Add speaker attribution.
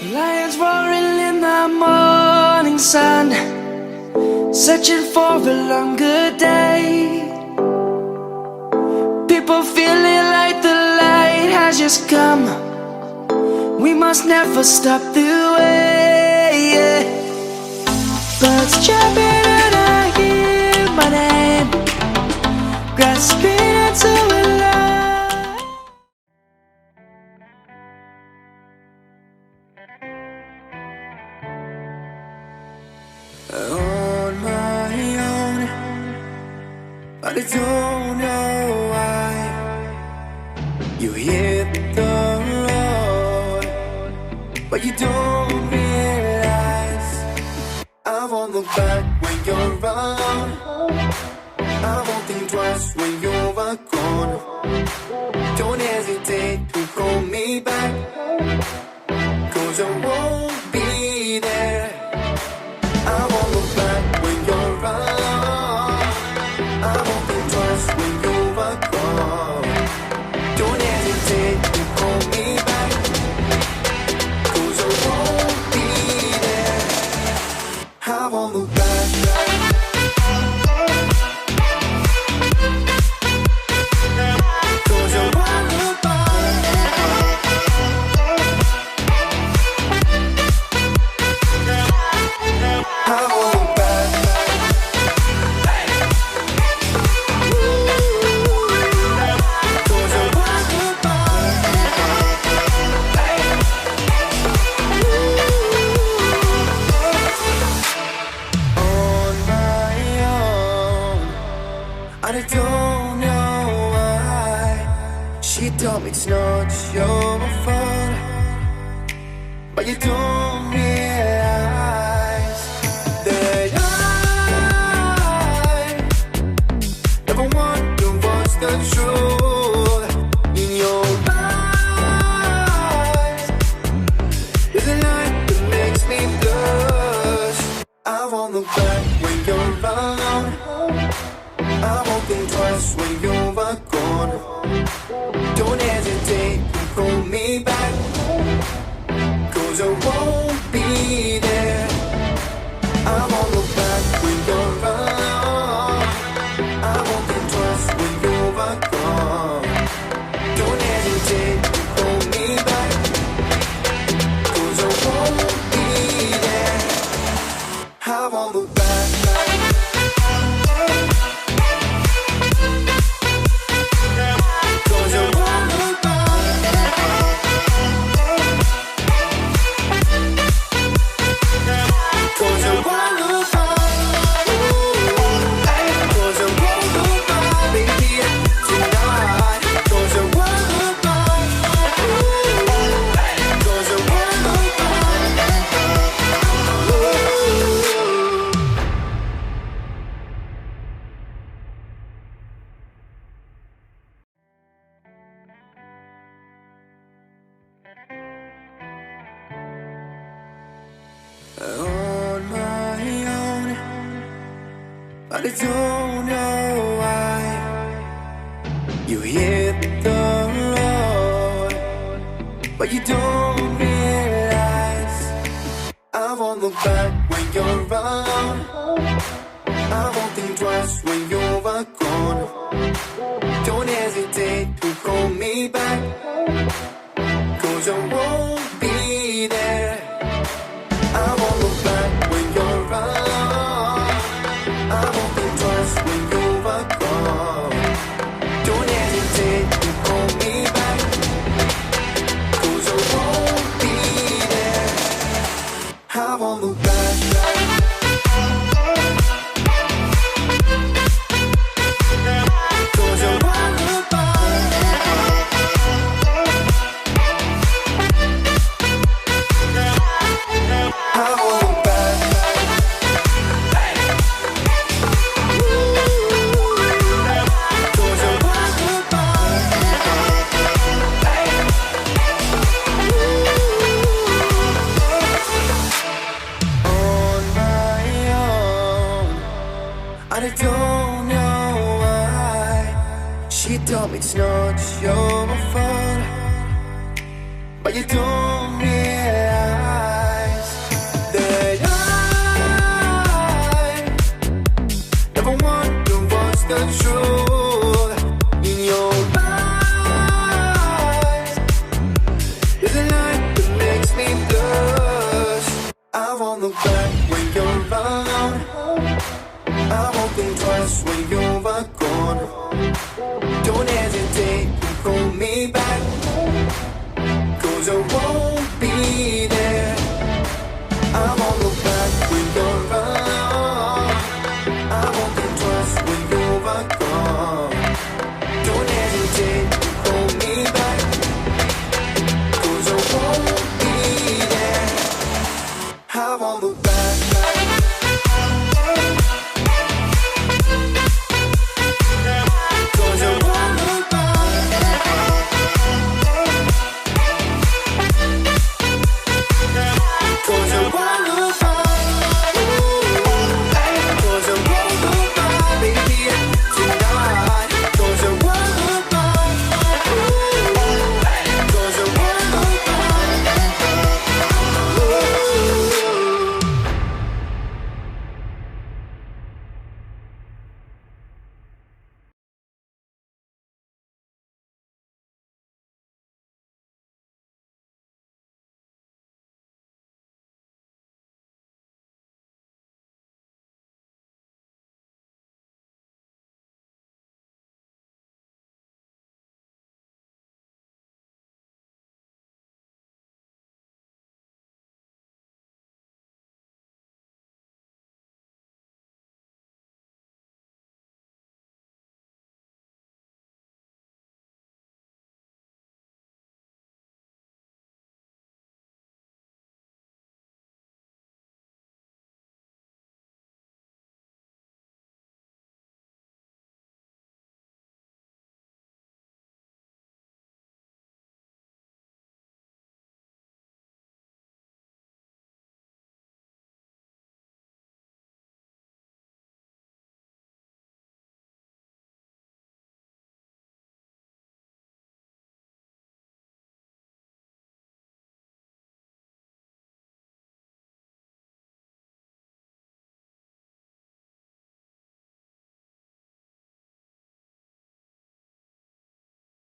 Speaker 1: Lions roaring in the morning sun, searching for a longer day. People feeling like the light has just come. We must never stop the way. Birds jumping and I hear my name, grasping into a light. On my own, but I don't know why. You hit the road, but you don't realize I won't look back when you're around. I won't think twice when you're gone. Don't hesitate to call me back, 'cause I won't be there. I won't look back when you're around. I won't think twice when you're gone. Don't hesitate to call me back, 'cause I won't be there. I won't look back. I don't know why. She told me it's not your fault, but you don't realize that I never wonder what's the truth in your eyes. There's a light that makes me blush. I won't look back when you're around. I won't think twice when you're gone. Don't hesitate to call me back, 'cause I won't be there. I won't look back when you're around. I won't think twice when you're gone. Don't hesitate to call me back, 'cause I won't be there. I won't look back. On my own, but I don't know why. You hit the road, but you don't realize I won't look back when you're around. I won't think twice when you're gone. Don't hesitate to call me back, 'cause I won't be there. I won't look back when you're around. I won't think twice when you're gone. Don't hesitate to call me back, 'cause I won't be there. I won't look back. I don't know why. She told me it's not your fault, but you don't realize 'cause I won't be there.